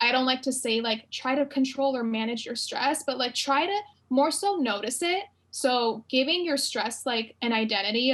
I don't like to say like, try to control or manage your stress, but like try to more so notice it. So giving your stress like an identity.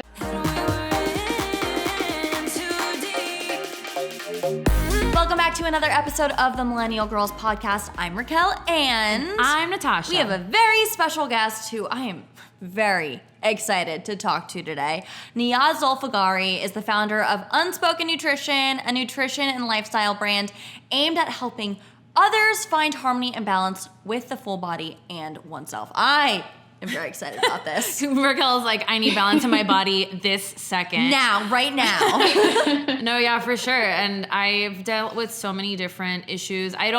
Welcome back to another episode of the Millennial Girls Podcast. I'm Racquel and I'm Natasha. We have a very special guest who I am very excited to talk to today. Neeyaz Zolfaghari is the founder of Unspoken Nutrition, a nutrition and lifestyle brand aimed at helping others find harmony and balance with the full body and oneself. I am very excited about this. Racquel is like, I need balance in my body this second. Now, right now. No, yeah, for sure. And I've dealt with so many different issues. I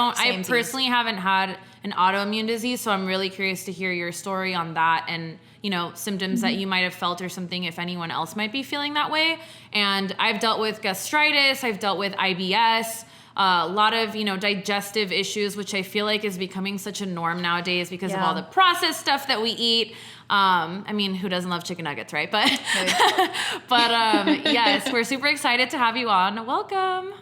personally haven't had an autoimmune disease, so I'm really curious to hear your story on that and, you know, symptoms that you might have felt or something if anyone else might be feeling that way. And I've dealt with gastritis, I've dealt with IBS, a lot of, you know, digestive issues, which I feel like is becoming such a norm nowadays because of all the processed stuff that we eat. I mean, who doesn't love chicken nuggets, right? But, yes, we're super excited to have you on. Welcome.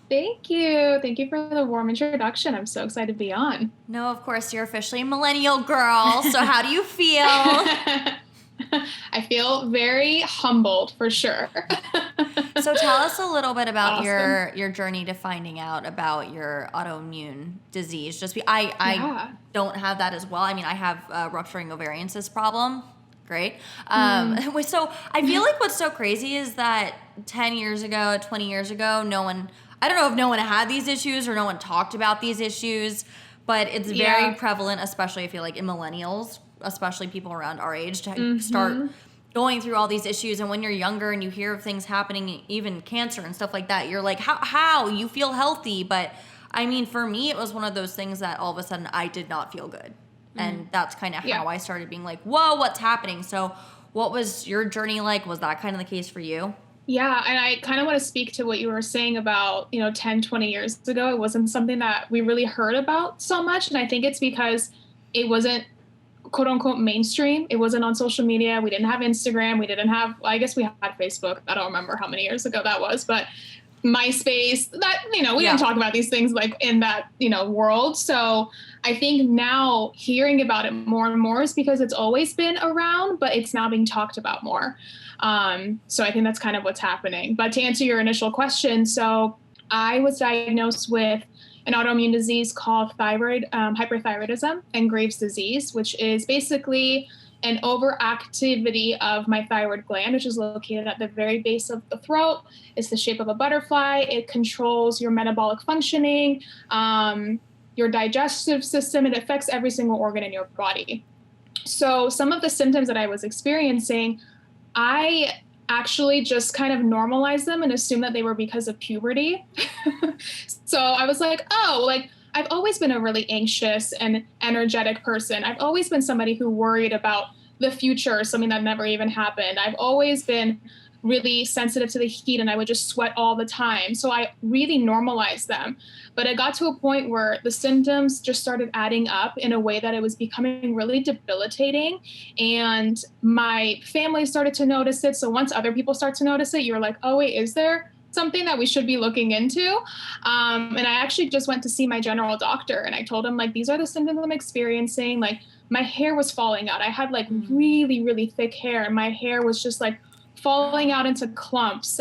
Thank you. Thank you for the warm introduction. I'm so excited to be on. No, of course, you're officially a millennial girl. So how do you feel? I feel very humbled for sure. So tell us a little bit about your journey to finding out about your autoimmune disease. I don't have that as well. I mean, I have rupturing ovarian cyst problem. Great. So I feel like what's so crazy is that 10 years ago, 20 years ago, I don't know if no one had these issues or no one talked about these issues, but it's very prevalent, especially I feel like in millennials, especially people around our age, to start going through all these issues. And when you're younger and you hear of things happening, even cancer and stuff like that, you're like, how you feel healthy? But I mean, for me, it was one of those things that all of a sudden I did not feel good. And that's kind of how I started being like, whoa, what's happening? So what was your journey like? Was that kind of the case for you? Yeah, and I kind of want to speak to what you were saying about, 10, 20 years ago. It wasn't something that we really heard about so much. And I think it's because it wasn't quote unquote mainstream. It wasn't on social media. We didn't have Instagram. We didn't have, I guess we had Facebook. I don't remember how many years ago that was, but MySpace, that, we didn't talk about these things like in that, world. So I think now hearing about it more and more is because it's always been around, but it's now being talked about more. So I think that's kind of what's happening. But to answer your initial question, so I was diagnosed with an autoimmune disease called thyroid hyperthyroidism and Graves' disease, which is basically an overactivity of my thyroid gland, which is located at the very base of the throat. It's the shape of a butterfly. It controls your metabolic functioning, your digestive system. It affects every single organ in your body. So some of the symptoms that I was experiencing, I actually just kind of normalized them and assumed that they were because of puberty. So I was like, I've always been a really anxious and energetic person. I've always been somebody who worried about the future, something that never even happened. I've always been really sensitive to the heat and I would just sweat all the time. So I really normalized them. But it got to a point where the symptoms just started adding up in a way that it was becoming really debilitating. And my family started to notice it. So once other people start to notice it, you're like, oh, wait, is there something that we should be looking into? And I actually just went to see my general doctor and I told him, like, these are the symptoms I'm experiencing. Like, my hair was falling out. I had like really, really thick hair and my hair was just like falling out into clumps.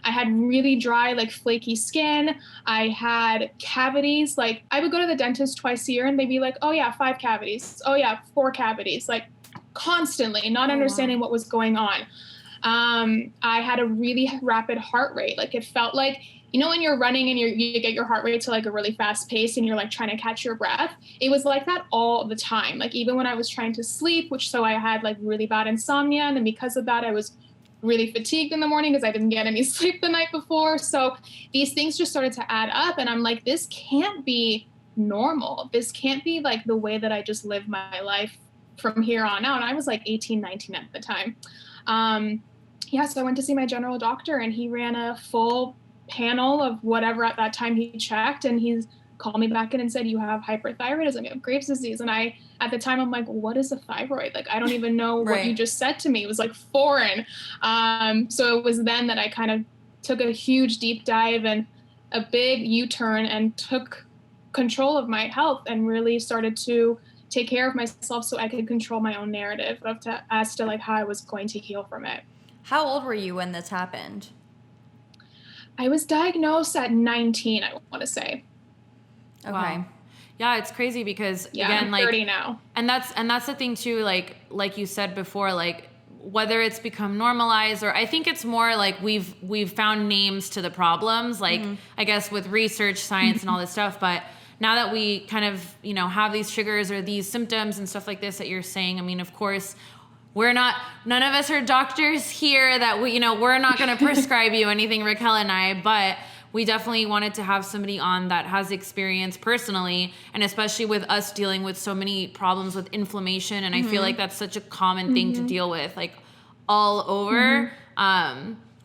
I had really dry, like flaky skin. I had cavities. Like, I would go to the dentist twice a year and they'd be like, oh yeah, 5 cavities. Oh yeah, 4 cavities. Like, constantly not understanding what was going on. I had a really rapid heart rate. Like, it felt like, when you're running and you get your heart rate to like a really fast pace and you're like trying to catch your breath, it was like that all the time. Like, even when I was trying to sleep, so I had like really bad insomnia. And then because of that, I was really fatigued in the morning because I didn't get any sleep the night before. So these things just started to add up and I'm like, this can't be normal. This can't be like the way that I just live my life from here on out. And I was like 18, 19 at the time. So I went to see my general doctor and he ran a full panel of whatever at that time he checked. And he's called me back in and said, you have hyperthyroidism, you have Graves' disease. And at the time, I'm like, what is a thyroid? Like, I don't even know what you just said to me. It was like foreign. So it was then that I kind of took a huge deep dive and a big U-turn and took control of my health and really started to take care of myself so I could control my own narrative as to like how I was going to heal from it. How old were you when this happened? I was diagnosed at 19, I want to say. Okay. Wow. Yeah, it's crazy because again, I'm like 30 now. And that's the thing too, like you said before, like whether it's become normalized or I think it's more like we've found names to the problems, like I guess with research, science and all this stuff, but now that we kind of, you know, have these triggers or these symptoms and stuff like this that you're saying, I mean, of course, none of us are doctors here that we're not going to prescribe you anything, Racquel and I, but we definitely wanted to have somebody on that has experience personally, and especially with us dealing with so many problems with inflammation. And I feel like that's such a common thing to deal with, like all over.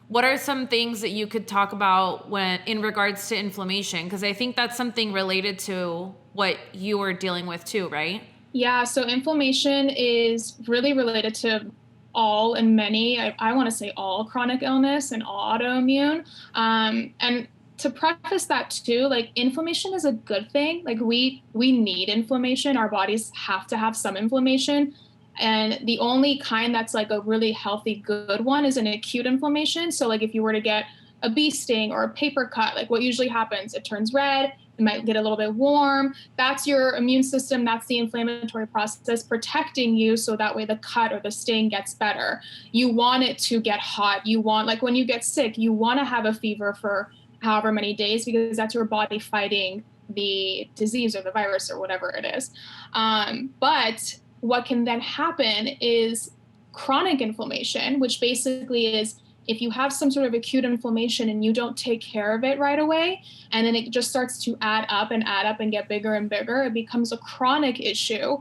What are some things that you could talk about when in regards to inflammation? Because I think that's something related to what you were dealing with too, right? Yeah, so inflammation is really related to all and many, I want to say all chronic illness and all autoimmune. And to preface that too, like inflammation is a good thing. Like we need inflammation. Our bodies have to have some inflammation. And the only kind that's like a really healthy, good one is an acute inflammation. So like if you were to get a bee sting or a paper cut, like what usually happens, it turns red, it might get a little bit warm. That's your immune system. That's the inflammatory process protecting you. So that way the cut or the sting gets better. You want it to get hot. You want, like when you get sick, you want to have a fever for however many days, because that's your body fighting the disease or the virus or whatever it is. But what can then happen is chronic inflammation, which basically is if you have some sort of acute inflammation and you don't take care of it right away, and then it just starts to add up and get bigger and bigger, it becomes a chronic issue.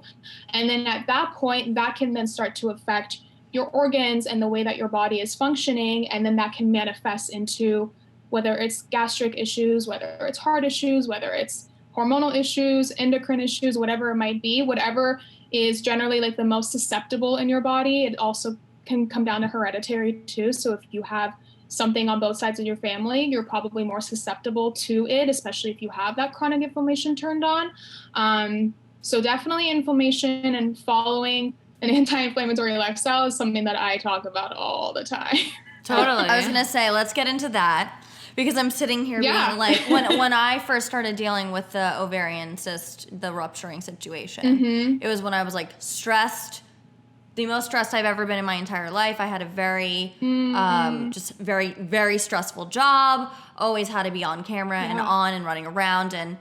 And then at that point, that can then start to affect your organs and the way that your body is functioning. And then that can manifest into whether it's gastric issues, whether it's heart issues, whether it's hormonal issues, endocrine issues, whatever it might be, whatever is generally like the most susceptible in your body. It also can come down to hereditary too. So if you have something on both sides of your family, you're probably more susceptible to it, especially if you have that chronic inflammation turned on. So definitely inflammation and following an anti-inflammatory lifestyle is something that I talk about all the time. Totally. I was going to say, let's get into that. Because I'm sitting here being like, when I first started dealing with the ovarian cyst, the rupturing situation, it was when I was like stressed, the most stressed I've ever been in my entire life. I had a very, just very, very stressful job, always had to be on camera and on and running around. And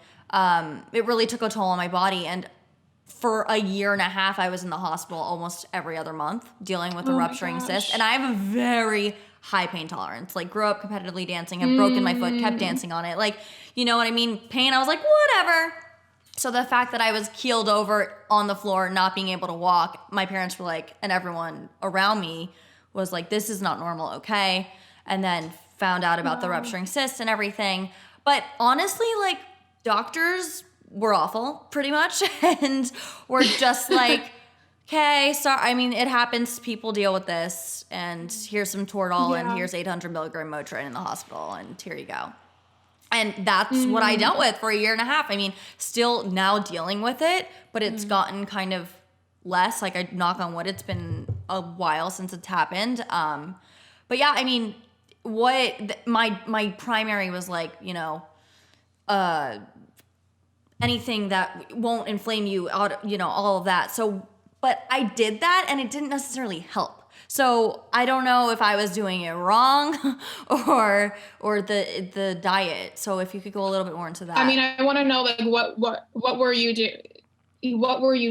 it really took a toll on my body. And for a year and a half, I was in the hospital almost every other month dealing with a rupturing cyst. And I have a very high pain tolerance. Like, grew up competitively dancing, have broken my foot, kept dancing on it. Like, you know what I mean? Pain, I was like, whatever. So the fact that I was keeled over on the floor, not being able to walk, my parents were like, and everyone around me was like, this is not normal, okay? And then found out about the rupturing cyst and everything. But honestly, like, doctors were awful, pretty much. And were just like, okay, so I mean, it happens. People deal with this, and here's some Toradol, and here's 800 milligram Motrin in the hospital, and here you go. And that's what I dealt with for a year and a half. I mean, still now dealing with it, but it's gotten kind of less. Like, I knock on wood, it's been a while since it's happened. But yeah, I mean, my primary was like, you know, anything that won't inflame you, you know, all of that. So. But I did that, and it didn't necessarily help. So I don't know if I was doing it wrong or the diet. So if you could go a little bit more into that. I mean, I want to know, like, what were you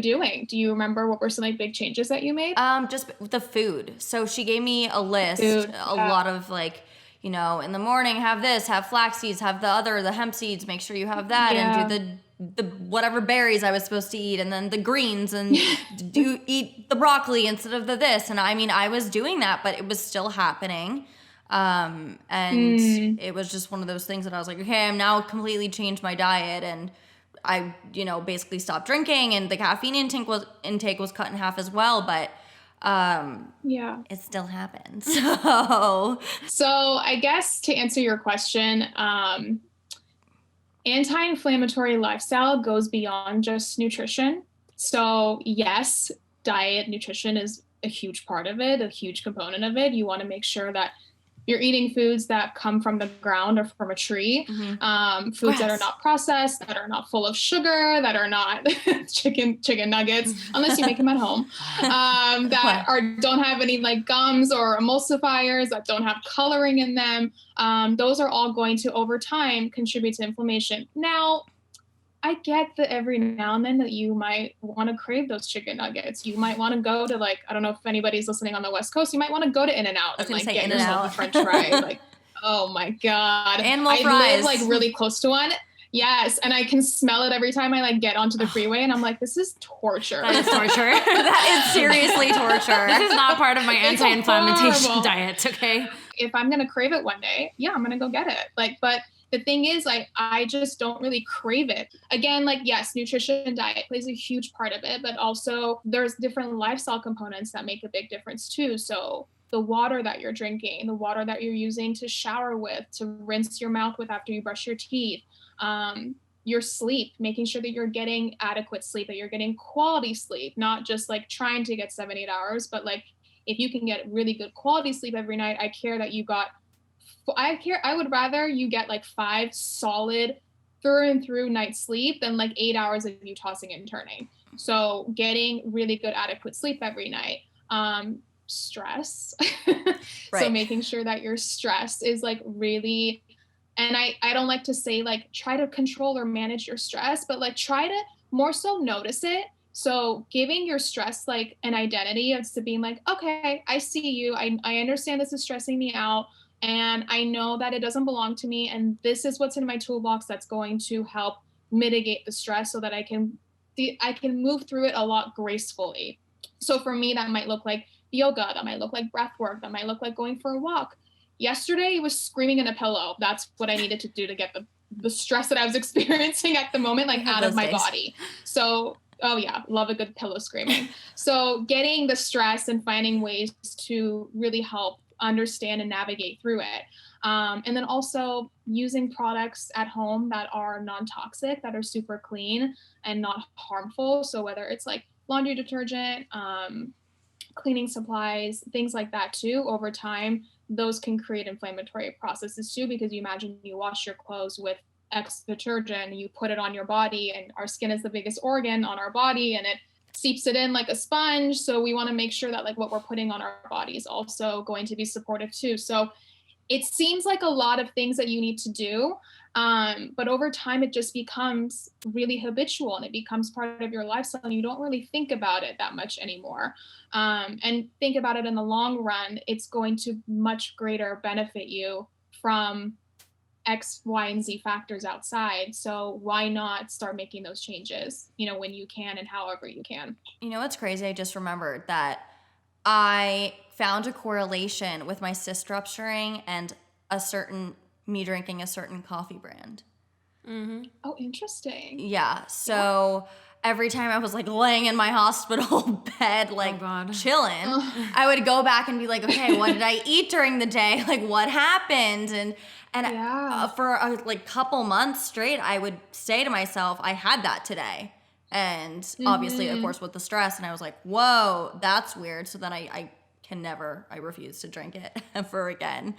doing? Do you remember what were some like big changes that you made? Just the food. So she gave me a list, a lot of like, you know, in the morning have this, have flax seeds, have the hemp seeds, make sure you have that, and do the whatever berries I was supposed to eat, and then the greens, and eat the broccoli instead of the this. And I mean, I was doing that, but it was still happening. And it was just one of those things that I was like, okay, I'm now completely changed my diet, and I, you know, basically stopped drinking, and the caffeine intake was cut in half as well, but it still happens. So I guess to answer your question, Anti-inflammatory lifestyle goes beyond just nutrition. So yes, diet, nutrition is a huge part of it, a huge component of it. You want to make sure that you're eating foods that come from the ground or from a tree, foods that are not processed, that are not full of sugar, that are not chicken nuggets, unless you make them at home, don't have any like gums or emulsifiers, that don't have coloring in them. Those are all going to, over time, contribute to inflammation. Now, I get that every now and then that you might want to crave those chicken nuggets. You might want to go to like, I don't know if anybody's listening on the West Coast, you might want to go to In-N-Out and like get yourself a French fry. Like, oh my God. Animal fries. I live like really close to one. Yes. And I can smell it every time I like get onto the freeway and I'm like, this is torture. That is torture. That is seriously torture. This is not part of my anti-inflammation diet, okay? If I'm going to crave it one day, yeah, I'm going to go get it. Like, but the thing is, like, I just don't really crave it. Again, like, yes, nutrition and diet plays a huge part of it, but also there's different lifestyle components that make a big difference too. So the water that you're drinking, the water that you're using to shower with, to rinse your mouth with after you brush your teeth, your sleep, making sure that you're getting adequate sleep, that you're getting quality sleep, not just like trying to get 7-8 hours, but like if you can get really good quality sleep every night, I would rather you get like 5 solid through and through nights sleep than like 8 hours of you tossing and turning. So getting really good adequate sleep every night. Stress. Right. So making sure that your stress is like really, and I don't like to say like try to control or manage your stress, but like try to more so notice it. So giving your stress like an identity of to being like, okay, I see you. I understand this is stressing me out. And I know that it doesn't belong to me. And this is what's in my toolbox that's going to help mitigate the stress so that I can move through it a lot gracefully. So for me, that might look like yoga. That might look like breath work. That might look like going for a walk. Yesterday, it was screaming in a pillow. That's what I needed to do to get the stress that I was experiencing at the moment, like out of my body. So, oh yeah, love a good pillow screaming. So getting the stress and finding ways to really help understand and navigate through it. And then also using products at home that are non-toxic, that are super clean and not harmful. So whether it's like laundry detergent, cleaning supplies, things like that too, over time, those can create inflammatory processes too, because you imagine you wash your clothes with X detergent, you put it on your body, and our skin is the biggest organ on our body, and it seeps it in like a sponge. So we want to make sure that like what we're putting on our body is also going to be supportive too. So it seems like a lot of things that you need to do. But over time, it just becomes really habitual and it becomes part of your lifestyle and you don't really think about it that much anymore. And think about it in the long run, it's going to much greater benefit you from X, Y, and Z factors outside. So why not start making those changes, when you can and however you can. You know what's crazy? I just remembered that I found a correlation with my cyst rupturing and me drinking a certain coffee brand. Mm-hmm. Oh, interesting. Yeah. So every time I was like laying in my hospital bed, like chilling, I would go back and be like, okay, what did I eat during the day? Like what happened? And for a couple months straight, I would say to myself, I had that today. And obviously, of course, with the stress, and I was like, whoa, that's weird. So then I refuse to drink it ever again.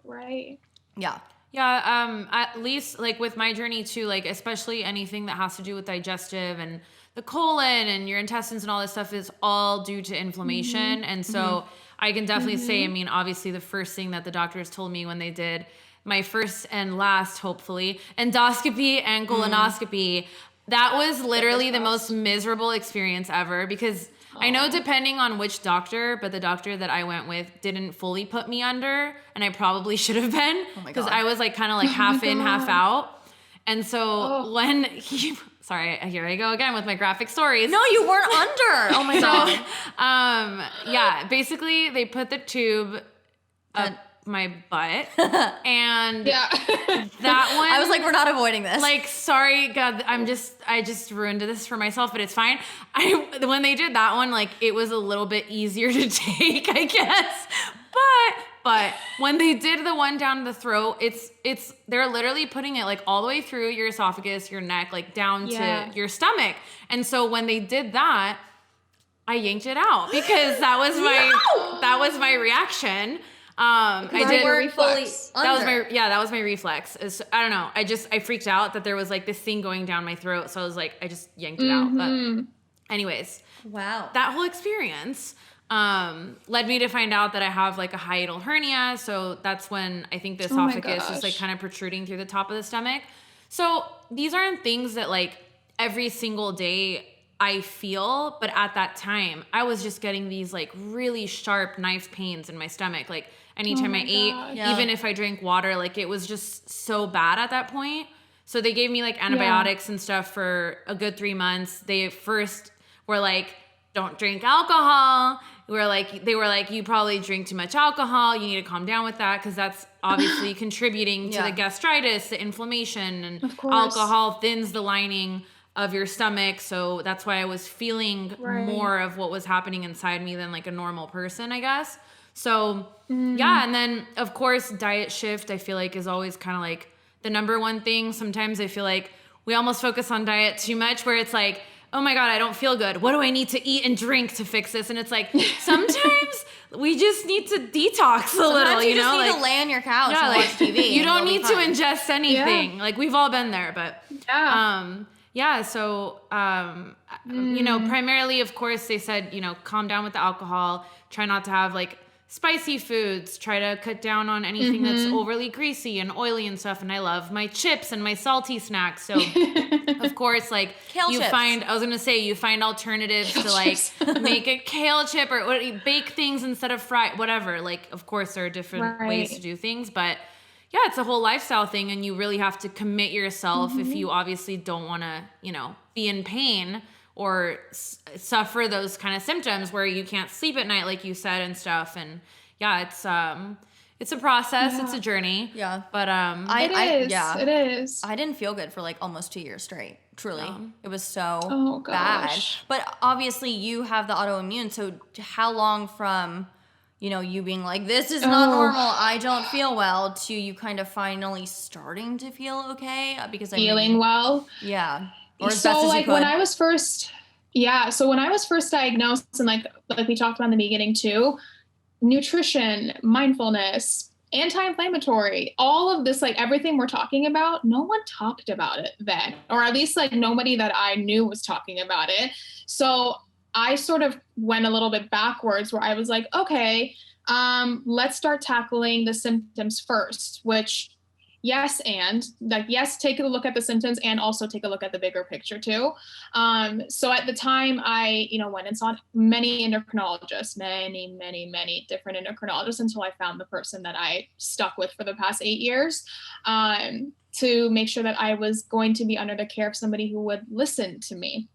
Right. Yeah. Yeah, at least like with my journey too, like especially anything that has to do with digestive and the colon and your intestines and all this stuff is all due to inflammation. And so I can definitely say, I mean, obviously the first thing that the doctors told me when they did my first and last, hopefully, endoscopy and colonoscopy, that was literally the most miserable experience ever because I know depending on which doctor, but the doctor that I went with didn't fully put me under, and I probably should have been because I was like kind of like half in, half out. And so when he, sorry, here I go again with my graphic stories. No, you weren't under. Oh my God. Yeah, basically they put the tube up my butt and that one I was like, we're not avoiding this. Like, sorry, God, I just ruined this for myself, but it's fine. When they did that one, like it was a little bit easier to take, I guess. But But when they did the one down the throat, they're literally putting it like all the way through your esophagus, your neck, like down to your stomach. And so when they did that, I yanked it out because that was my reaction. I did reflex. That was my reflex. I don't know. I freaked out that there was like this thing going down my throat. So I was like, I just yanked it out. But anyways, wow. That whole experience led me to find out that I have like a hiatal hernia. So that's when I think the esophagus is like kind of protruding through the top of the stomach. So these aren't things that like every single day I feel, but at that time I was just getting these like really sharp knife pains in my stomach. Like anytime I ate, even if I drank water, like it was just so bad at that point. So they gave me like antibiotics and stuff for a good 3 months. They first were like, don't drink alcohol. They were like, you probably drink too much alcohol. You need to calm down with that because that's obviously contributing to the gastritis, the inflammation, and alcohol thins the lining of your stomach. So that's why I was feeling more of what was happening inside me than like a normal person, I guess. So and then of course diet shift I feel like is always kind of like the number one thing. Sometimes I feel like we almost focus on diet too much where it's like, oh my God, I don't feel good. What do I need to eat and drink to fix this? And it's like, sometimes we just need to detax a little, you know? Just need like, to lay on your couch and watch TV. You don't need to ingest anything. Like we've all been there, but so, you know, primarily, of course, they said, you know, calm down with the alcohol, try not to have like spicy foods, try to cut down on anything that's overly greasy and oily and stuff. And I love my chips and my salty snacks. So of course, like you find alternatives to like make a kale chip or bake things instead of fry, whatever. Like, of course there are different ways to do things, but yeah, it's a whole lifestyle thing. And you really have to commit yourself if you obviously don't want to, you know, be in pain or suffer those kind of symptoms where you can't sleep at night, like you said, and stuff. And yeah, it's a process. It's a journey. Yeah. But, it is. I didn't feel good for like almost 2 years straight. Truly. It was so bad. But obviously you have the autoimmune. So how long from, you know, you being like, this is not normal, I don't feel well, to you kind of finally starting to feel okay? Because feeling well. Yeah. Or as so best as like you could. when I was first diagnosed, and like we talked about in the beginning too, nutrition, mindfulness, anti-inflammatory, all of this, like everything we're talking about, no one talked about it then, or at least like nobody that I knew was talking about it. So I sort of went a little bit backwards where I was like, okay, let's start tackling the symptoms first, which yes, take a look at the symptoms and also take a look at the bigger picture too. So at the time I, you know, went and saw many endocrinologists, many different endocrinologists until I found the person that I stuck with for the past 8 years, to make sure that I was going to be under the care of somebody who would listen to me,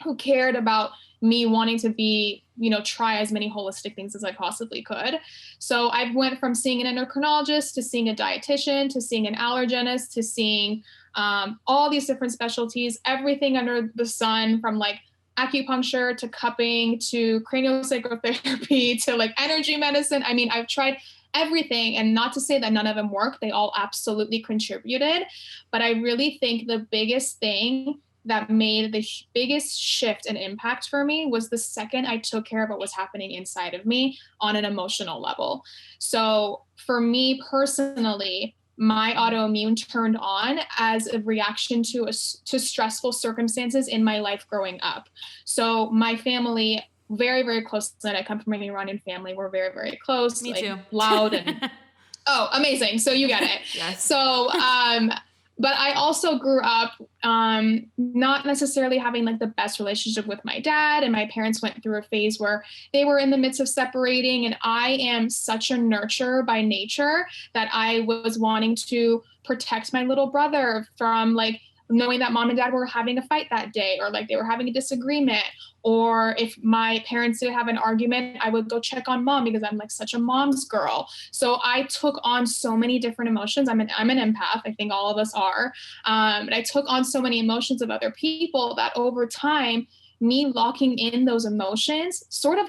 who cared about me wanting to be, you know, try as many holistic things as I possibly could. So I went from seeing an endocrinologist to seeing a dietitian to seeing an allergenist to seeing all these different specialties, everything under the sun, from like acupuncture to cupping to craniosacral to like energy medicine. I mean, I've tried everything, and not to say that none of them work. They all absolutely contributed. But I really think the biggest thing that made the biggest shift and impact for me was the second I took care of what was happening inside of me on an emotional level. So for me personally, my autoimmune turned on as a reaction to stressful circumstances in my life growing up. So my family, very, very close. I come from an Iranian family. We're very, very close. Me too. Loud and oh, amazing. So you get it. Yes. So, but I also grew up not necessarily having like the best relationship with my dad, and my parents went through a phase where they were in the midst of separating, and I am such a nurturer by nature that I was wanting to protect my little brother from like knowing that mom and dad were having a fight that day, or like they were having a disagreement, or if my parents did have an argument, I would go check on mom because I'm like such a mom's girl. So I took on so many different emotions. I'm an empath. I think all of us are. And I took on so many emotions of other people that over time me locking in those emotions sort of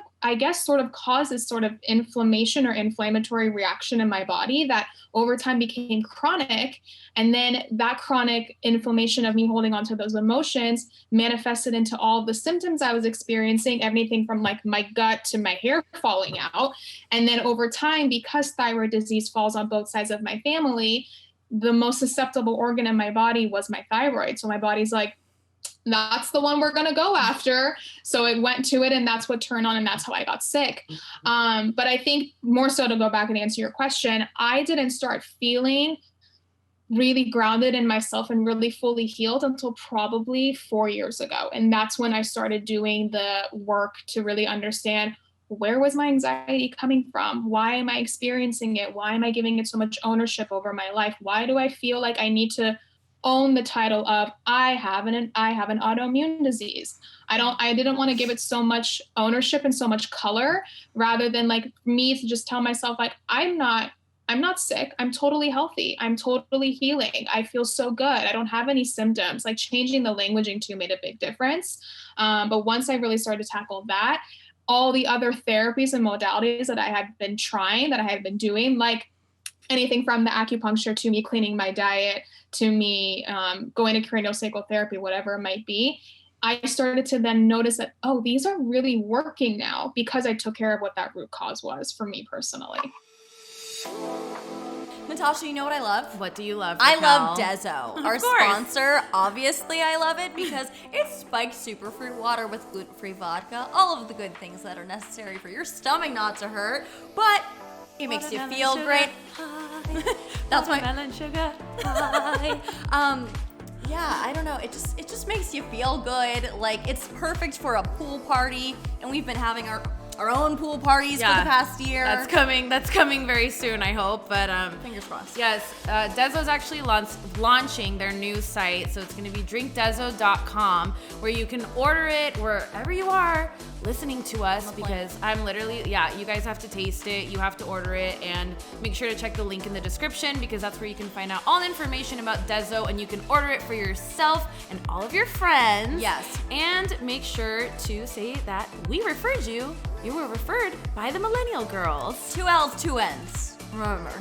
caused this sort of inflammation or inflammatory reaction in my body that over time became chronic. And then that chronic inflammation of me holding onto those emotions manifested into all the symptoms I was experiencing, everything from like my gut to my hair falling out. And then over time, because thyroid disease falls on both sides of my family, the most susceptible organ in my body was my thyroid. So my body's like, that's the one we're going to go after. So it went to it, and that's what turned on, and that's how I got sick. But I think more so, to go back and answer your question, I didn't start feeling really grounded in myself and really fully healed until probably 4 years ago. And that's when I started doing the work to really understand, where was my anxiety coming from? Why am I experiencing it? Why am I giving it so much ownership over my life? Why do I feel like I need to own the title of I have an autoimmune disease? I didn't want to give it so much ownership and so much color, rather than like me to just tell myself like, I'm not sick. I'm totally healthy. I'm totally healing. I feel so good. I don't have any symptoms. Like, changing the languaging too made a big difference. But once I really started to tackle that, all the other therapies and modalities that I had been trying, that I had been doing, like anything from the acupuncture to me cleaning my diet to me going to craniosacral therapy, whatever it might be, I started to then notice that, oh, these are really working now, because I took care of what that root cause was for me personally. Natasha, you know what I love? What do you love, I Racquel? love Dezo. Our sponsor. Obviously, I love it because it's spiked superfruit water with gluten-free vodka, all of the good things that are necessary for your stomach not to hurt, but it makes you feel great. That's my melon sugar high. Yeah, I don't know. It just makes you feel good. Like, it's perfect for a pool party, and we've been having our own pool parties for the past year. That's coming very soon, I hope. But fingers crossed. Yes, Dezo's actually launching their new site, so it's going to be drinkdezo.com, where you can order it wherever you are listening to us, because I'm literally, you guys have to taste it, you have to order it, and make sure to check the link in the description, because that's where you can find out all the information about Dezo, and you can order it for yourself and all of your friends. Yes. And make sure to say that we referred you. You were referred by the Millennial girls. 2 L's, 2 N's. Remember.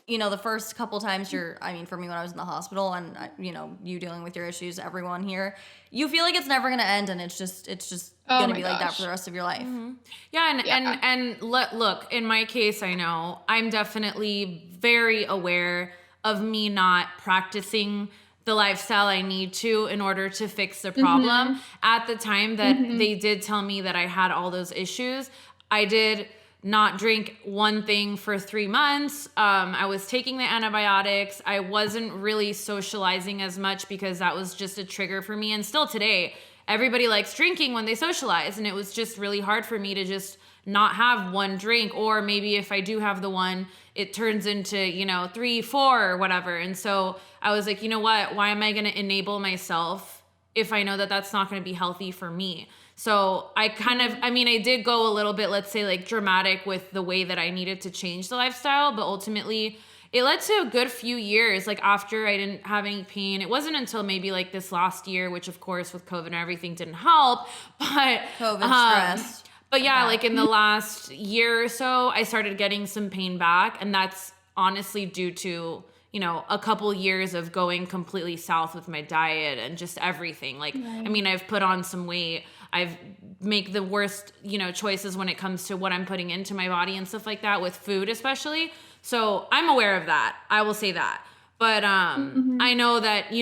You know, the first couple times for me when I was in the hospital and, you dealing with your issues, everyone here, you feel like it's never going to end, and it's just going to be like that for the rest of your life. Mm-hmm. Yeah, and look, in my case, I know I'm definitely very aware of me not practicing the lifestyle I need to in order to fix the problem. Mm-hmm. At the time that they did tell me that I had all those issues, I did not drink one thing for 3 months. I was taking the antibiotics. I wasn't really socializing as much, because that was just a trigger for me. And still today, everybody likes drinking when they socialize. And it was just really hard for me to just not have one drink, or maybe if I do have the one, it turns into, 3, 4 or whatever. And so I was like, you know what, why am I going to enable myself if I know that that's not going to be healthy for me? So I I did go a little bit, let's say, like, dramatic with the way that I needed to change the lifestyle, but ultimately it led to a good few years. Like, after I didn't have any pain, it wasn't until maybe like this last year, which of course with COVID and everything didn't help, but COVID stress. But yeah, like in the last year or so, I started getting some pain back. And that's honestly due to, a couple years of going completely south with my diet and just everything. Like, right. I've put on some weight. I've make the worst, choices when it comes to what I'm putting into my body and stuff like that, with food especially. So I'm aware of that. I will say that. But I know that,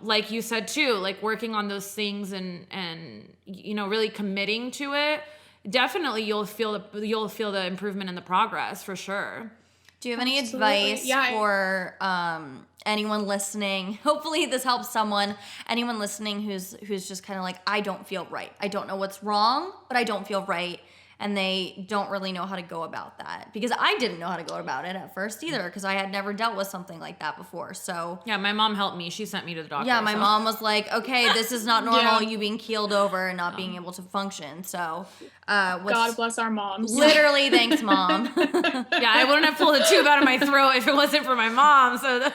like you said too, like working on those things and really committing to it, definitely you'll feel the improvement and the progress for sure. Do you have any advice for anyone listening? Hopefully this helps someone. Anyone listening who's just kind of like, I don't feel right. I don't know what's wrong, but I don't feel right. And they don't really know how to go about that, because I didn't know how to go about it at first either, because I had never dealt with something like that before. So yeah, my mom helped me. She sent me to the doctor. Yeah, my mom was like, okay, this is not normal. You being keeled over and not being able to function. So God bless our moms. Literally, thanks, Mom. Yeah, I wouldn't have pulled a tube out of my throat if it wasn't for my mom. So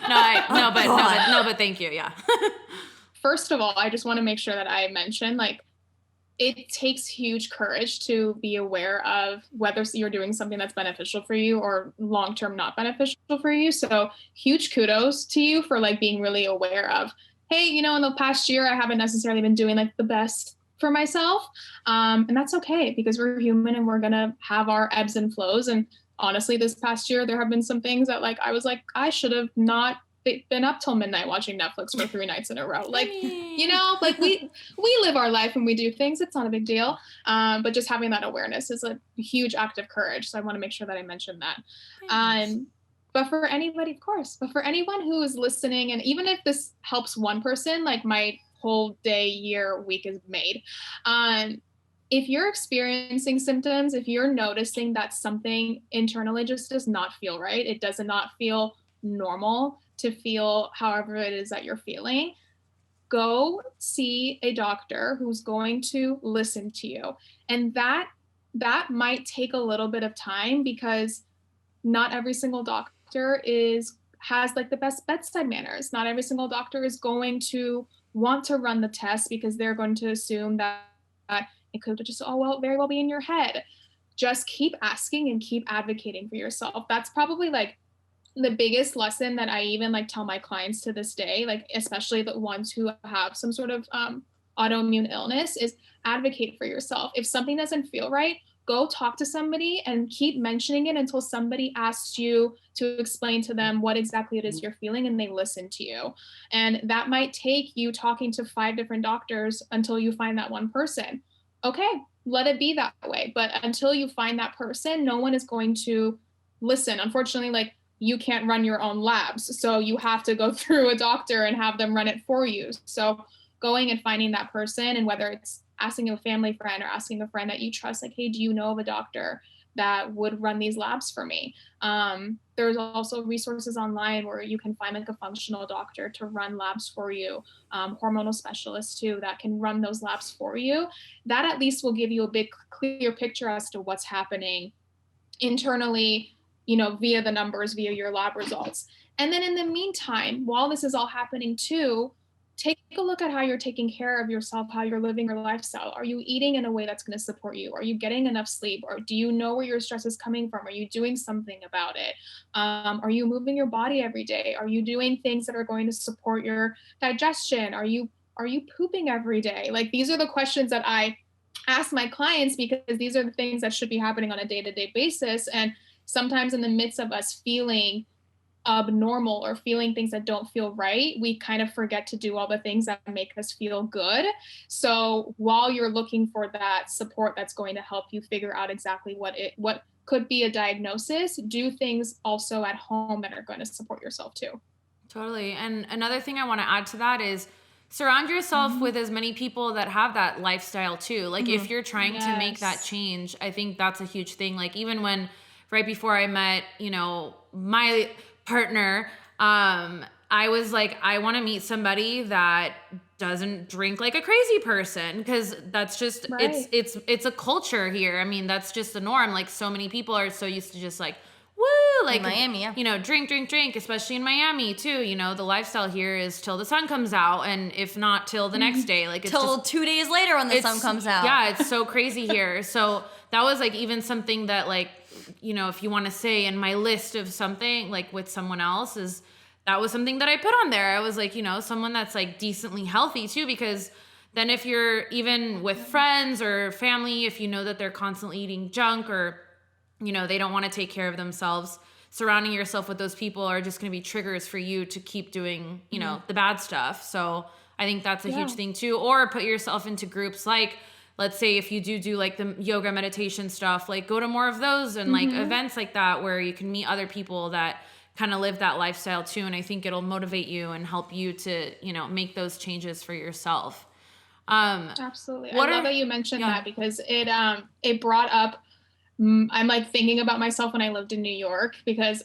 but thank you. Yeah. first of all, I just want to make sure that I mention, like, it takes huge courage to be aware of whether you're doing something that's beneficial for you or long-term not beneficial for you. So huge kudos to you for like being really aware of, hey, you know, in the past year, I haven't necessarily been doing like the best for myself. And that's okay, because we're human and we're going to have our ebbs and flows. And honestly, this past year, there have been some things that like, I was like, I should have not been up till midnight watching Netflix for 3 nights in a row. Like, you know, like we live our life and we do things. It's not a big deal. But just having that awareness is a huge act of courage. So I want to make sure that I mention that. But for anybody, of course, but for anyone who is listening, and even if this helps one person, like my whole day, year, week is made. If you're experiencing symptoms, if you're noticing that something internally just does not feel right, it does not feel normal to feel however it is that you're feeling, go see a doctor who's going to listen to you. And that might take a little bit of time, because not every single doctor has like the best bedside manners. Not every single doctor is going to want to run the test, because they're going to assume that it could just very well be in your head. Just keep asking and keep advocating for yourself. That's probably like the biggest lesson that I even like tell my clients to this day, like especially the ones who have some sort of autoimmune illness, is advocate for yourself. If something doesn't feel right, go talk to somebody and keep mentioning it until somebody asks you to explain to them what exactly it is you're feeling, and they listen to you. And that might take you talking to 5 different doctors until you find that one person. Okay, let it be that way. But until you find that person, no one is going to listen. Unfortunately, like, you can't run your own labs. So you have to go through a doctor and have them run it for you. So going and finding that person, and whether it's asking a family friend or asking a friend that you trust, like, hey, do you know of a doctor that would run these labs for me? There's also resources online where you can find like a functional doctor to run labs for you, hormonal specialists too, that can run those labs for you. That at least will give you a big, clear picture as to what's happening internally, you know, via the numbers, via your lab results. And then in the meantime, while this is all happening too, take a look at how you're taking care of yourself, how you're living your lifestyle. Are you eating in a way that's going to support you? Are you getting enough sleep? Or do you know where your stress is coming from? Are you doing something about it? Are you moving your body every day? Are you doing things that are going to support your digestion? Are you pooping every day? Like, these are the questions that I ask my clients, because these are the things that should be happening on a day-to-day basis. And sometimes in the midst of us feeling abnormal or feeling things that don't feel right, we kind of forget to do all the things that make us feel good. So while you're looking for that support that's going to help you figure out exactly what could be a diagnosis, do things also at home that are going to support yourself too. Totally. And another thing I want to add to that is surround yourself with as many people that have that lifestyle too. Like if you're trying to make that change, I think that's a huge thing. Like even when right before I met, you know, my partner, I was like, I want to meet somebody that doesn't drink like a crazy person, because that's just it's a culture here. I mean, that's just the norm. Like so many people are so used to just like woo, like in Miami, you know, drink, especially in Miami too. You know, the lifestyle here is till the sun comes out, and if not till the next day, like it's till just, 2 days later when the sun comes out. Yeah, it's so crazy here. So that was like even something that like, you know, if you want to say in my list of something like with someone else, is that was something that I put on there. I was like, you know, someone that's like decently healthy too, because then if you're even with friends or family, if you know that they're constantly eating junk or, you know, they don't want to take care of themselves, surrounding yourself with those people are just going to be triggers for you to keep doing, you know, the bad stuff. So I think that's a huge thing too. Or put yourself into groups like, let's say if you do like the yoga meditation stuff, like go to more of those and like events like that where you can meet other people that kind of live that lifestyle too. And I think it'll motivate you and help you to, you know, make those changes for yourself. Absolutely. I love that you mentioned that, because it brought up, I'm like thinking about myself when I lived in New York, because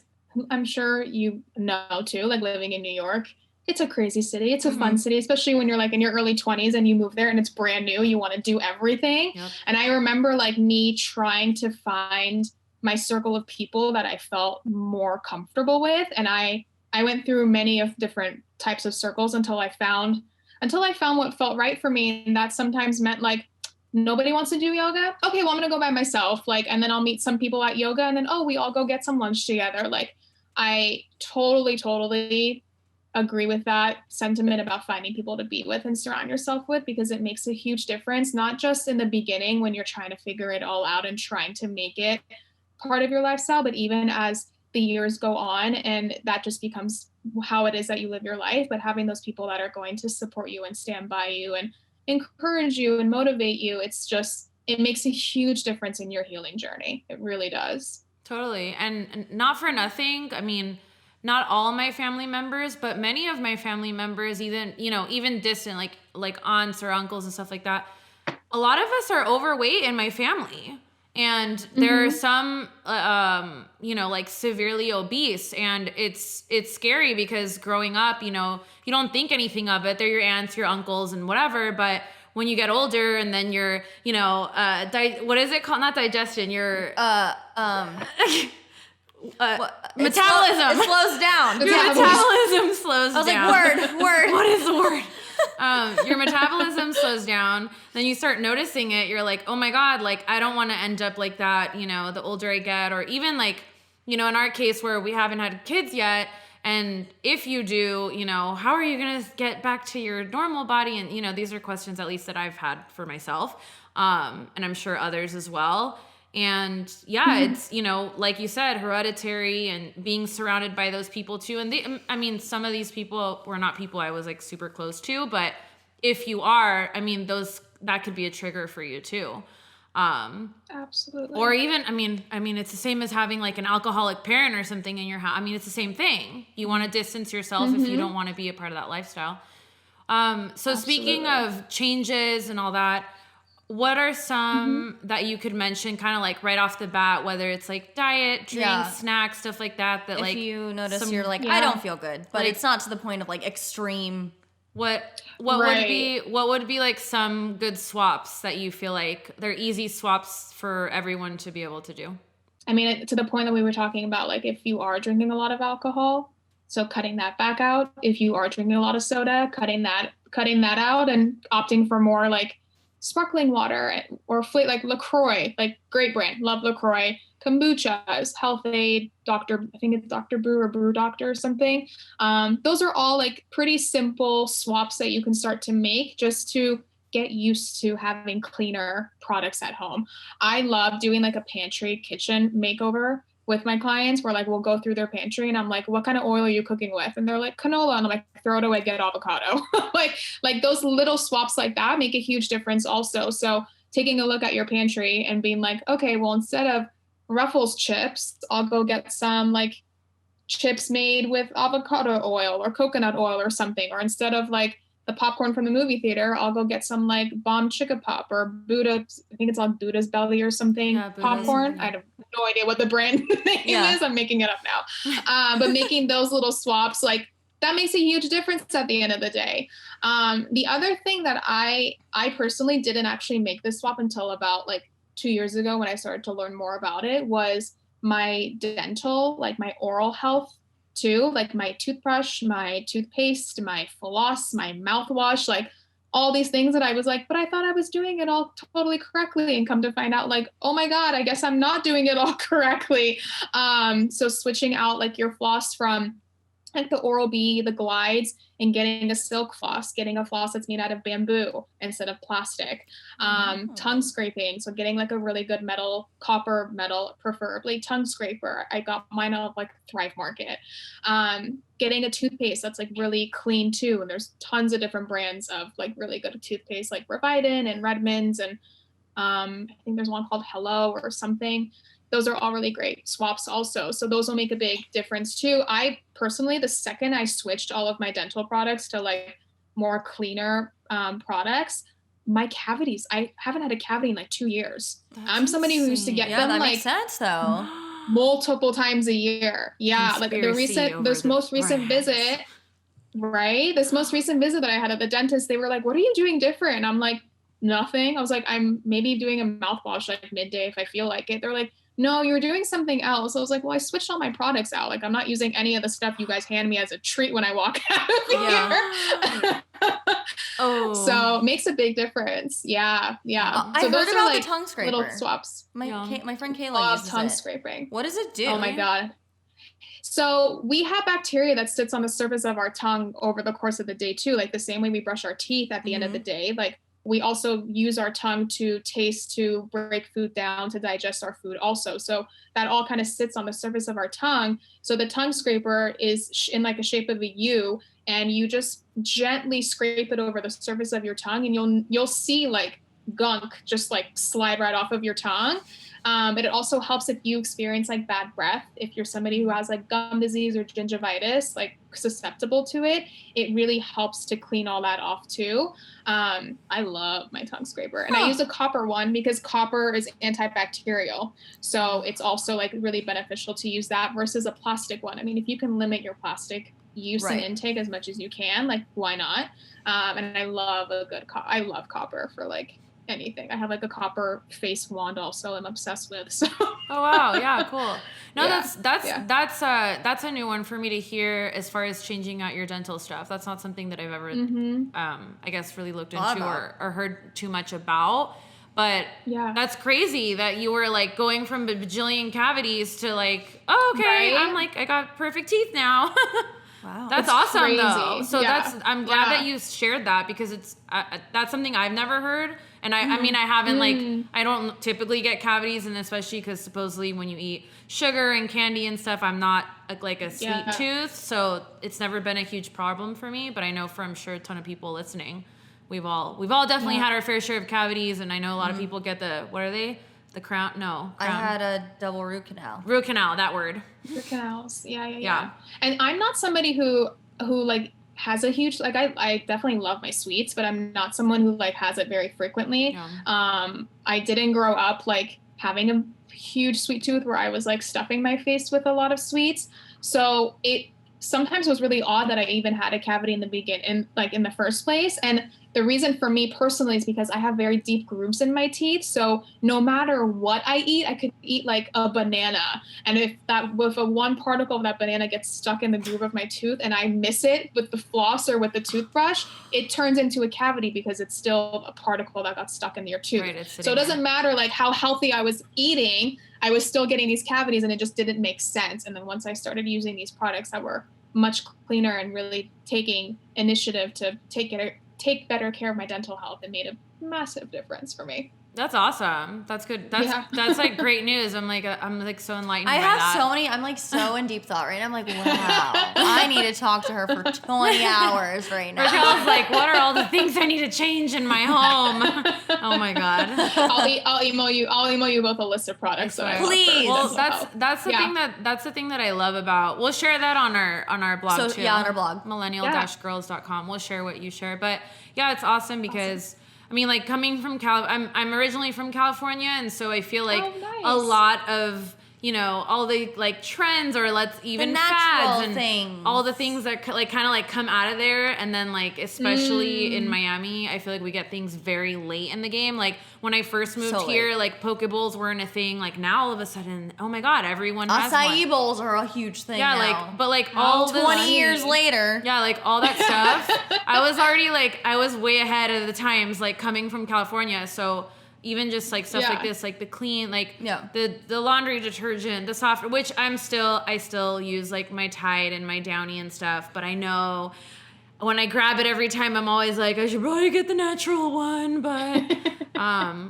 I'm sure you know too, like living in New York, it's a crazy city. It's a fun city, especially when you're like in your early 20s and you move there and it's brand new. You want to do everything. Yep. And I remember like me trying to find my circle of people that I felt more comfortable with. And I went through many of different types of circles until I found until I found what felt right for me. And that sometimes meant like, nobody wants to do yoga. Okay, well, I'm going to go by myself. Like, and then I'll meet some people at yoga, and then, oh, we all go get some lunch together. Like, I totally agree with that sentiment about finding people to be with and surround yourself with, because it makes a huge difference, not just in the beginning when you're trying to figure it all out and trying to make it part of your lifestyle, but even as the years go on and that just becomes how it is that you live your life. But having those people that are going to support you and stand by you and encourage you and motivate you, it makes a huge difference in your healing journey. It really does. Totally. And not for nothing, I mean, not all my family members, but many of my family members, even distant, like aunts or uncles and stuff like that, a lot of us are overweight in my family. And there are some, like severely obese, and it's scary because growing up, you don't think anything of it. They're your aunts, your uncles, and whatever. But when you get older, and then you're, what is it called? Not digestion. Your metabolism. It slows down. Your metabolism slows down. I was like, word. What is the word? Your metabolism slows down, then you start noticing it. You're like, oh my God, like, I don't want to end up like that, the older I get, or even like, in our case where we haven't had kids yet. And if you do, how are you going to get back to your normal body? And, these are questions at least that I've had for myself. And I'm sure others as well. And it's, like you said, hereditary and being surrounded by those people too. And some of these people were not people I was like super close to, but if you are, that could be a trigger for you too. Absolutely. Or even, it's the same as having like an alcoholic parent or something in your house. It's the same thing. You want to distance yourself if you don't want to be a part of that lifestyle. So Absolutely. Speaking of changes and all that, what are some that you could mention kind of like right off the bat, whether it's like diet, drinks, snacks, stuff like that, if like you notice you're like, I don't feel good, but like, it's not to the point of like extreme. What would be like some good swaps that you feel like they're easy swaps for everyone to be able to do? To the point that we were talking about, like if you are drinking a lot of alcohol, so cutting that back out. If you are drinking a lot of soda, cutting that out and opting for more like sparkling water or like LaCroix, like great brand, love LaCroix, kombuchas, Health Aid, I think it's Dr. Brew or Brew Doctor or something. Those are all like pretty simple swaps that you can start to make just to get used to having cleaner products at home. I love doing like a pantry kitchen makeover with my clients where like we'll go through their pantry and I'm like, what kind of oil are you cooking with? And they're like, canola. And I'm like, throw it away, get avocado. like those little swaps like that make a huge difference also. So taking a look at your pantry and being like, okay, well, instead of Ruffles chips, I'll go get some like chips made with avocado oil or coconut oil or something. Or instead of like the popcorn from the movie theater, I'll go get some like bomb chicka pop or Buddha. I think it's on Buddha's Belly or something. Yeah, popcorn. I have no idea what the brand name is. I'm making it up now. But making those little swaps, like that makes a huge difference at the end of the day. The other thing that I personally didn't actually make this swap until about like 2 years ago when I started to learn more about it was my dental, like my oral health too, like my toothbrush, my toothpaste, my floss, my mouthwash, like all these things that I was like, but I thought I was doing it all totally correctly, and come to find out like, oh my God, I guess I'm not doing it all correctly. So switching out like your floss from like the Oral-B, the Glides, and getting a silk floss, getting a floss that's made out of bamboo instead of plastic. Tongue scraping, so getting like a really good copper metal, preferably tongue scraper. I got mine off like Thrive Market. Getting a toothpaste that's like really clean too, and there's tons of different brands of like really good toothpaste, like Revidin and Redmond's, and I think there's one called Hello or something. Those are all really great swaps also. So those will make a big difference too. I personally, the second I switched all of my dental products to like more cleaner products, my cavities, I haven't had a cavity in like 2 years. I'm somebody who used to get them that like makes sense though. Multiple times a year. Yeah. Like this most recent visit that I had at the dentist, they were like, what are you doing different? And I'm like, nothing. I was like, I'm maybe doing a mouthwash like midday if I feel like it. They're like, no, you're doing something else. I was like, well, I switched all my products out. Like, I'm not using any of the stuff you guys hand me as a treat when I walk out of here. Oh. So it makes a big difference. Yeah. I So heard about the tongue scraper. Little swaps. My friend Kayla Love uses tongue it. scraping. What does it do? Oh my God. So we have bacteria that sits on the surface of our tongue over the course of the day too. Like the same way we brush our teeth at the end of the day, like we also use our tongue to taste, to break food down, to digest our food also. So that all kind of sits on the surface of our tongue. So the tongue scraper is in like a shape of a U, and you just gently scrape it over the surface of your tongue, and you'll see like gunk just like slide right off of your tongue. But it also helps if you experience like bad breath. If you're somebody who has like gum disease or gingivitis, like susceptible to it, it really helps to clean all that off too. I love my tongue scraper, and I use a copper one because copper is antibacterial. So it's also like really beneficial to use that versus a plastic one. I mean, if you can limit your plastic use and intake as much as you can, like why not? And I love I love copper for like anything. I have like a copper face wand also I'm obsessed with. So oh wow, yeah, cool. No, that's a new one for me to hear as far as changing out your dental stuff. That's not something that I've ever I guess really looked into or heard too much about. But that's crazy that you were like going from a bajillion cavities to like, oh, okay, I'm like, I got perfect teeth now. Wow. That's awesome crazy. Though. So I'm glad that you shared that because it's, that's something I've never heard. And I mean, I haven't like, I don't typically get cavities, and especially because supposedly when you eat sugar and candy and stuff, I'm not like a sweet tooth. So it's never been a huge problem for me, but I know for, I'm sure a ton of people listening, we've all definitely had our fair share of cavities. And I know a lot of people get what are they? The crown? No. Crown. I had a double root canal. Root canal, that word. Root canals. Yeah. And I'm not somebody who like has a huge, like I definitely love my sweets, but I'm not someone who like has it very frequently. Yeah. I didn't grow up like having a huge sweet tooth where I was like stuffing my face with a lot of sweets. So it sometimes was really odd that I even had a cavity in the first place. And the reason for me personally is because I have very deep grooves in my teeth. So no matter what I eat, I could eat like a banana. And if a one particle of that banana gets stuck in the groove of my tooth and I miss it with the floss or with the toothbrush, it turns into a cavity because it's still a particle that got stuck in your tooth. Right, so it doesn't matter like how healthy I was eating, I was still getting these cavities and it just didn't make sense. And then once I started using these products that were much cleaner and really taking initiative to take better care of my dental health, it made a massive difference for me. That's awesome. That's good. That's like great news. I'm like so enlightened by that. I'm like so in deep thought right now. I'm like, wow, I need to talk to her for 20 hours right now. Racquel's like, what are all the things I need to change in my home? Oh my God. I'll email you both a list of products. Please. Well, that's the thing that I love about. We'll share that on our blog too. Yeah, on our blog. Millennial-girls.com. We'll share what you share. But yeah, it's awesome because I mean, like coming from I'm originally from California, and so I feel like a lot of, you know, all the like trends or even fads and things. All the things that like kind of like come out of there, and then like especially in Miami, I feel like we get things very late in the game. Like when I first moved here, like poke bowls weren't a thing. Like now all of a sudden, oh my God, everyone has acai one. bowls are a huge thing. Yeah, now. like but like all 20 years later. Yeah, like all that stuff. I was way ahead of the times, like coming from California. So even just like stuff like this, like the clean, like the laundry detergent, the soft, which I still use like my Tide and my Downy and stuff. But I know when I grab it every time, I'm always like, I should probably get the natural one, but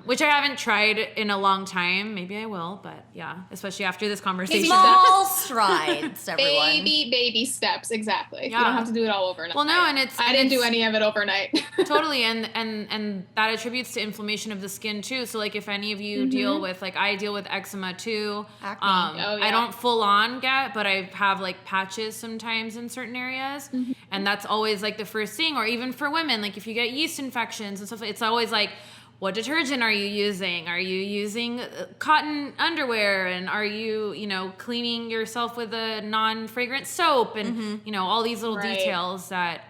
which I haven't tried in a long time. Maybe I will, but yeah, especially after this conversation. Small strides, everyone. Baby steps, exactly. Yeah. You don't have to do it all overnight. Well, no, and I didn't do any of it overnight. Totally, and that attributes to inflammation of the skin too. So like if any of you deal with, like I deal with eczema too. Acne. I don't full on get, but I have like patches sometimes in certain areas, and that's always like the first thing. Or even for women, like if you get yeast infections and stuff, it's always like, what detergent are you using? Are you using cotton underwear? And are you, cleaning yourself with a non-fragrant soap? And, all these little details that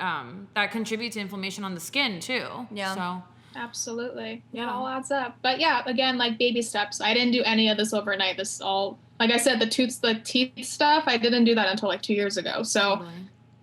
contribute to inflammation on the skin too. Yeah. So. Absolutely. Yeah, it all adds up. But yeah, again, like baby steps. I didn't do any of this overnight. This all, like I said, the teeth stuff, I didn't do that until like 2 years ago. So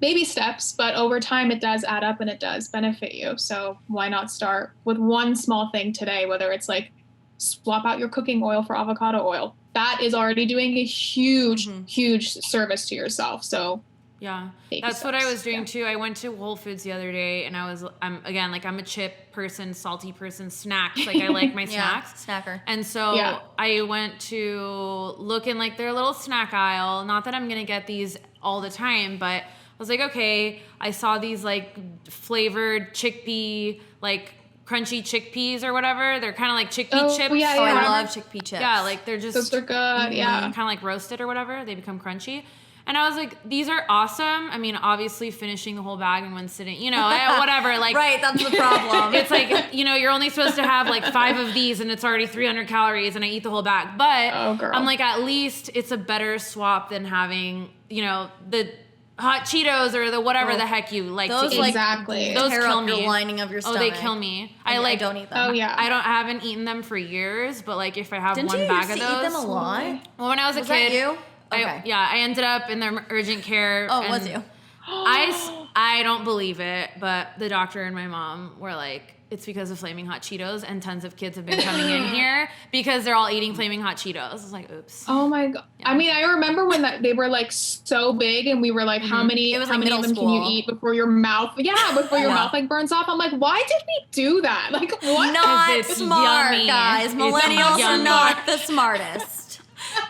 baby steps, but over time it does add up and it does benefit you. So why not start with one small thing today, whether it's like swap out your cooking oil for avocado oil. That is already doing a huge, huge service to yourself. So yeah, that's what I was doing too. I went to Whole Foods the other day and I'm a chip person, salty person, snacks. Like I like my snacks. Snacker. And so I went to look in like their little snack aisle. Not that I'm going to get these all the time, but I was like, okay, I saw these like flavored chickpea, like crunchy chickpeas or whatever. They're kind of like chickpea chips. Yeah, I love chickpea chips. Yeah, like they're just... Those are good, kind of like roasted or whatever. They become crunchy. And I was like, these are awesome. I mean, obviously finishing the whole bag in one sitting, whatever. Like, right, that's the problem. It's like, you're only supposed to have like 5 of these and it's already 300 calories and I eat the whole bag. But I'm like, at least it's a better swap than having, the hot Cheetos or the whatever the heck you like to eat. Exactly. Those tear kill up me. your lining of your stomach. Oh, they kill me. I don't eat them. Oh yeah. I haven't eaten them for years, but like if I have one bag of those. Didn't you eat them a lot? Well, when I was a kid. That you? Okay. I ended up in the urgent care. Oh, was you? I don't believe it, but the doctor and my mom were like, it's because of Flaming Hot Cheetos, and tons of kids have been coming in here because they're all eating Flaming Hot Cheetos. I was like, oops. Oh my God. Yeah. I mean, I remember when they were like so big and we were like, how many of them can you eat before your mouth? Yeah, before your mouth like burns off. I'm like, why did we do that? Like, what? Not smart, yummy. Guys. Millennials are not the smartest.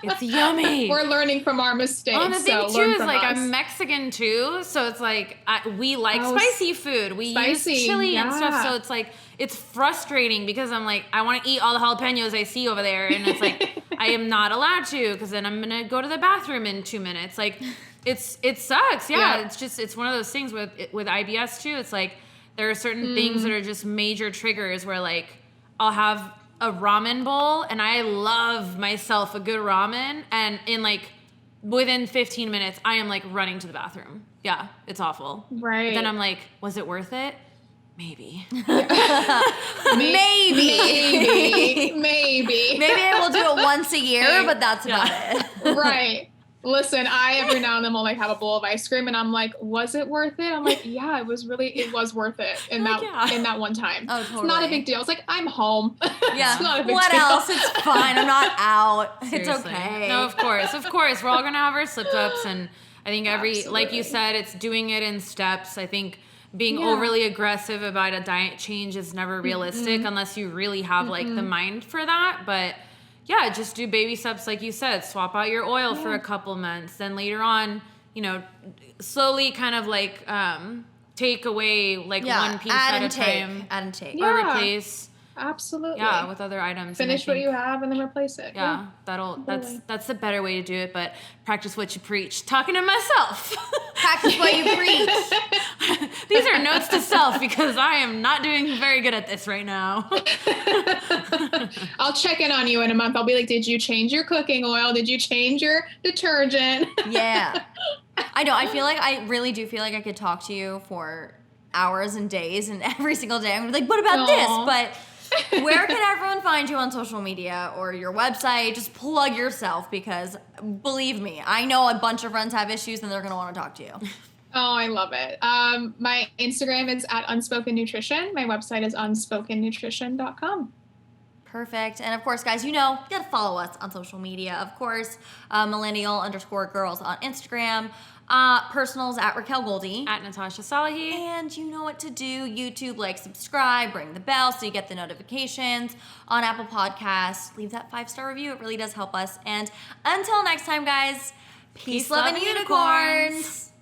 It's yummy. We're learning from our mistakes. Oh, and the thing too is like I'm Mexican too, so it's like we like spicy food. We use chili and stuff, so it's like it's frustrating because I'm like I want to eat all the jalapenos I see over there, and it's like I am not allowed to because then I'm gonna go to the bathroom in 2 minutes. Like it sucks. Yeah, it's one of those things with IBS too. It's like there are certain things that are just major triggers where like I'll have a ramen bowl and I love myself a good ramen, and in like within 15 minutes I am like running to the bathroom. Yeah, it's awful. Right. But then I'm like, was it worth it? Maybe. Maybe I will do it once a year, but that's about it. Right. Listen, I every now and then will like have a bowl of ice cream and I'm like, was it worth it? I'm like, yeah, it was worth it in that one time. Oh, totally. It's not a big deal. It's like, I'm home. Yeah. It's not a big what deal. else? It's fine. I'm not out. Seriously. It's okay. No, of course. We're all gonna have our slip-ups, and I think like you said, it's doing it in steps. I think being overly aggressive about a diet change is never realistic unless you really have like the mind for that. But yeah, just do baby steps like you said. Swap out your oil for a couple months. Then later on, slowly kind of like take away like one piece at a time. Add and take. Or replace. Absolutely. Yeah, with other items. Finish what you have and then replace it. Yeah, that's the better way to do it, but practice what you preach. Talking to myself. Practice what you preach. These are notes to self because I am not doing very good at this right now. I'll check in on you in a month. I'll be like, did you change your cooking oil? Did you change your detergent? Yeah. I know. I really do feel like I could talk to you for hours and days, and every single day I'm gonna be like, what about this? But where can everyone find you on social media or your website? Just plug yourself, because believe me, I know a bunch of friends have issues and they're going to want to talk to you. Oh, I love it. My Instagram is @Unspoken Nutrition. My website is unspokennutrition.com. Perfect. And of course, guys, you got to follow us on social media. Of course, Millennial_girls on Instagram. Personals @Racquel Goldy. @Natasha Salehi. And you know what to do. YouTube, subscribe, ring the bell so you get the notifications. On Apple Podcasts, leave that 5-star review. It really does help us. And until next time, guys, peace love, and unicorns.